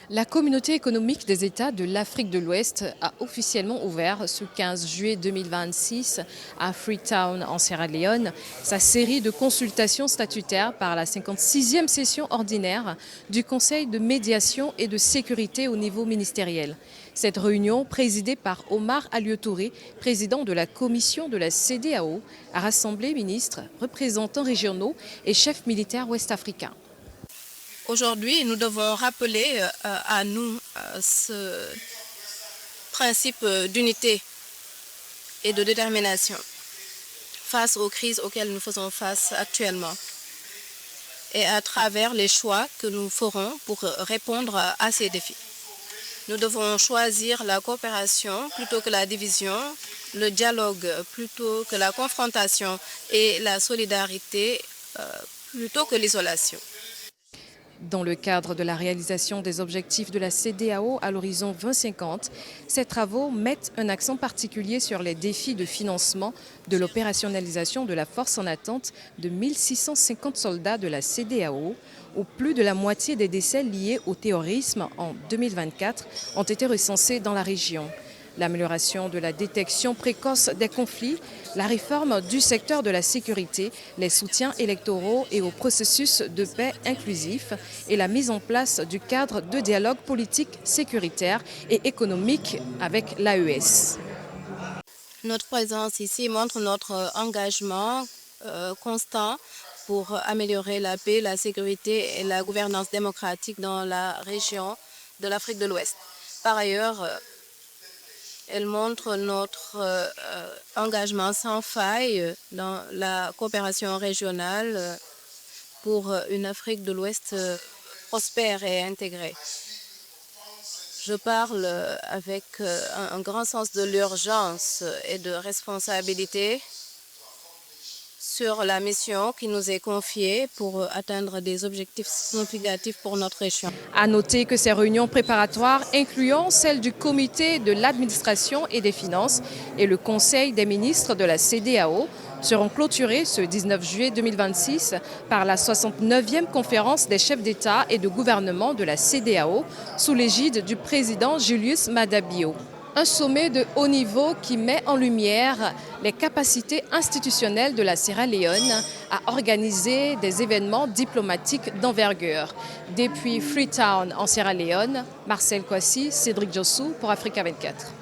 La communauté économique des États de l'Afrique de l'Ouest a officiellement ouvert ce 15 juillet 2026 à Freetown en Sierra Leone sa série de consultations statutaires par la 56e session ordinaire du Conseil de médiation et de sécurité au niveau ministériel. Cette réunion, présidée par Omar Alieu Touré, président de la commission de la CEDEAO, a rassemblé ministres, représentants régionaux et chefs militaires ouest-africains. Aujourd'hui, nous devons rappeler à nous ce principe d'unité et de détermination face aux crises auxquelles nous faisons face actuellement et à travers les choix que nous ferons pour répondre à ces défis. Nous devons choisir la coopération plutôt que la division, le dialogue plutôt que la confrontation et la solidarité plutôt que l'isolation. Dans le cadre de la réalisation des objectifs de la CEDEAO à l'horizon 2050, ces travaux mettent un accent particulier sur les défis de financement de l'opérationnalisation de la force en attente de 1650 soldats de la CEDEAO, où plus de la moitié des décès liés au terrorisme en 2024 ont été recensés dans la région. L'amélioration de la détection précoce des conflits, la réforme du secteur de la sécurité, les soutiens électoraux et au processus de paix inclusif et la mise en place du cadre de dialogue politique, sécuritaire et économique avec l'AES. Notre présence ici montre notre engagement constant pour améliorer la paix, la sécurité et la gouvernance démocratique dans la région de l'Afrique de l'Ouest. Par ailleurs, elle montre notre engagement sans faille dans la coopération régionale pour une Afrique de l'Ouest prospère et intégrée. Je parle avec un grand sens de l'urgence et de responsabilité sur la mission qui nous est confiée pour atteindre des objectifs significatifs pour notre région. À noter que ces réunions préparatoires, incluant celle du comité de l'administration et des finances et le conseil des ministres de la CEDEAO, seront clôturées ce 19 juillet 2026 par la 69e conférence des chefs d'État et de gouvernement de la CEDEAO sous l'égide du président Julius Maada Bio. Un sommet de haut niveau qui met en lumière les capacités institutionnelles de la Sierra Leone à organiser des événements diplomatiques d'envergure. Depuis Freetown en Sierra Leone, Marcel Kouassi, Cédric Jossou pour Africa 24.